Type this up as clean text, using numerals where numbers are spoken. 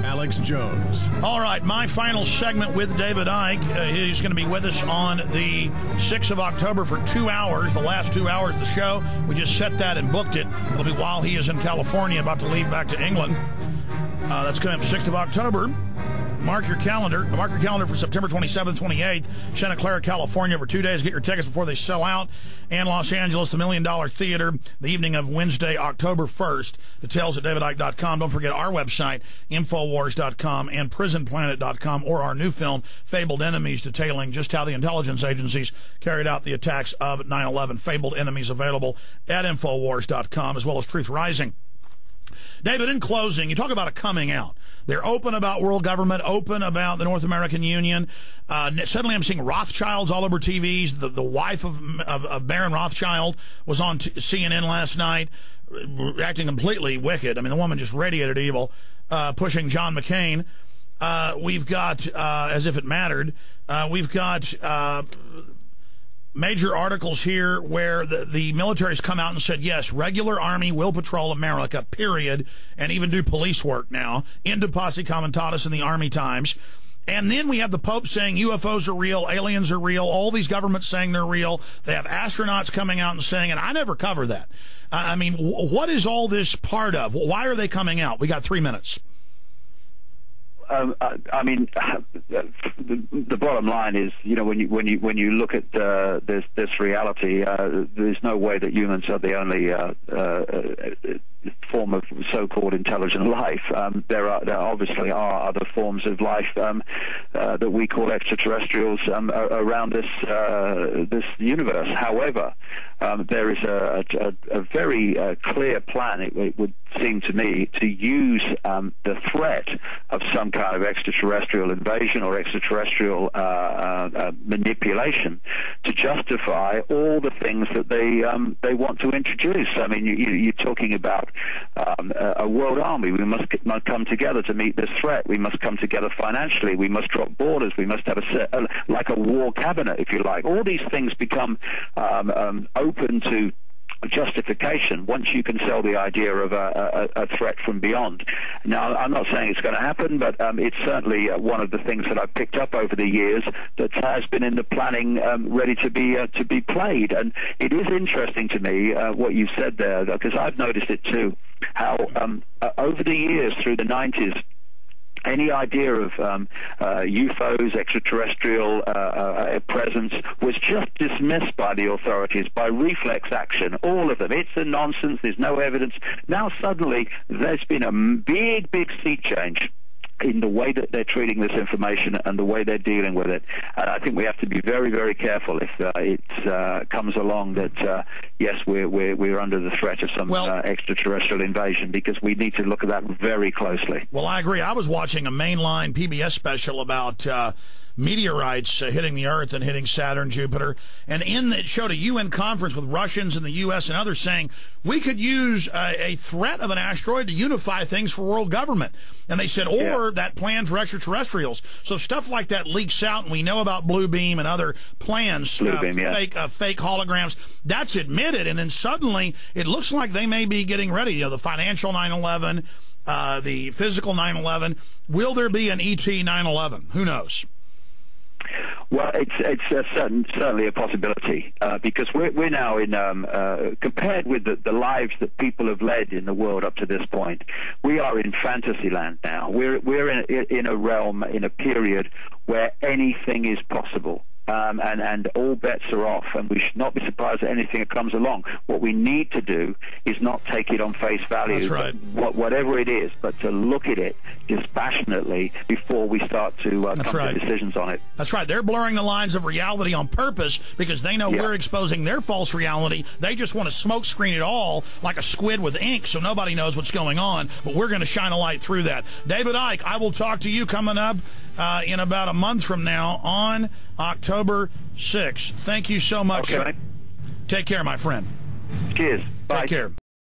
Alex Jones. All right, my final segment with David Icke. He's going to be with us on the 6th of October for 2 hours, the last 2 hours of the show. We just set that and booked it. It'll be while he is in California, about to leave back to England. That's coming up 6th of October. Mark your calendar. Mark your calendar for September 27th, 28th. Santa Clara, California for 2 days. Get your tickets before they sell out. And Los Angeles, the $1 Million Theater, the evening of Wednesday, October 1st. Details at davidicke.com. Don't forget our website, Infowars.com and PrisonPlanet.com, or our new film, Fabled Enemies, detailing just how the intelligence agencies carried out the attacks of 9/11. Fabled Enemies available at Infowars.com, as well as Truth Rising. David, in closing, you talk about a coming out. They're open about world government, open about the North American Union. Suddenly I'm seeing Rothschilds all over TVs. The wife of Baron Rothschild was on CNN last night, acting completely wicked. I mean, the woman just radiated evil, pushing John McCain. We've got, as if it mattered, we've got major articles here where the military's come out and said, yes, regular Army will patrol America, period, and even do police work now, into Posse Comitatus in the Army Times. And then we have the Pope saying UFOs are real, aliens are real, all these governments saying they're real. They have astronauts coming out and saying, and I never cover that. I mean, what is all this part of? Why are they coming out? We got 3 minutes. I mean, the bottom line is, you know, when you look at this reality, there's no way that humans are the only form of so-called intelligent life. There obviously are other forms of life that we call extraterrestrials around this universe. However, there is a very clear plan, it would seem to me, to use the threat of some kind of extraterrestrial invasion or extraterrestrial manipulation to justify all the things that they want to introduce. I mean, you're talking about a world army. We must come together to meet this threat. We must come together financially. We must drop borders. We must have like a war cabinet, if you like. All these things become open to justification once you can sell the idea of a threat from beyond. Now, I'm not saying it's going to happen, but it's certainly one of the things that I've picked up over the years that has been in the planning, ready to be played. And it is interesting to me what you said there, because I've noticed it too, how over the years through the 90s, any idea of UFOs, extraterrestrial presence, was just dismissed by the authorities by reflex action. All of them. It's a nonsense. There's no evidence. Now suddenly there's been a big sea change in the way that they're treating this information and the way they're dealing with it. And I think we have to be very, very careful if it comes along that, yes, we're under the threat of some extraterrestrial invasion, because we need to look at that very closely. Well, I agree. I was watching a mainline PBS special about meteorites hitting the Earth and hitting Saturn, Jupiter, and it showed a UN conference with Russians and the U.S. and others saying we could use a threat of an asteroid to unify things for world government. And they said, or that plan for extraterrestrials. So stuff like that leaks out, and we know about Blue Beam and other plans, fake holograms. That's admitted, and then suddenly it looks like they may be getting ready. You know, the financial 9/11, the physical 9/11. Will there be an ET 9/11? Who knows? Well, it's certainly a possibility, because we're now in compared with the lives that people have led in the world up to this point, we are in fantasy land now. We're in a realm, in a period where anything is possible. And all bets are off, and we should not be surprised at anything that comes along. What we need to do is not take it on face value, That's right. Whatever it is, but to look at it dispassionately before we start to come to decisions on it. That's right. They're blurring the lines of reality on purpose because they know we're exposing their false reality. They just want to smoke screen it all like a squid with ink so nobody knows what's going on, but we're going to shine a light through that. David Icke, I will talk to you coming up in about a month from now on October 6th. Thank you so much. Okay. Take care, my friend. Cheers. Bye. Take care.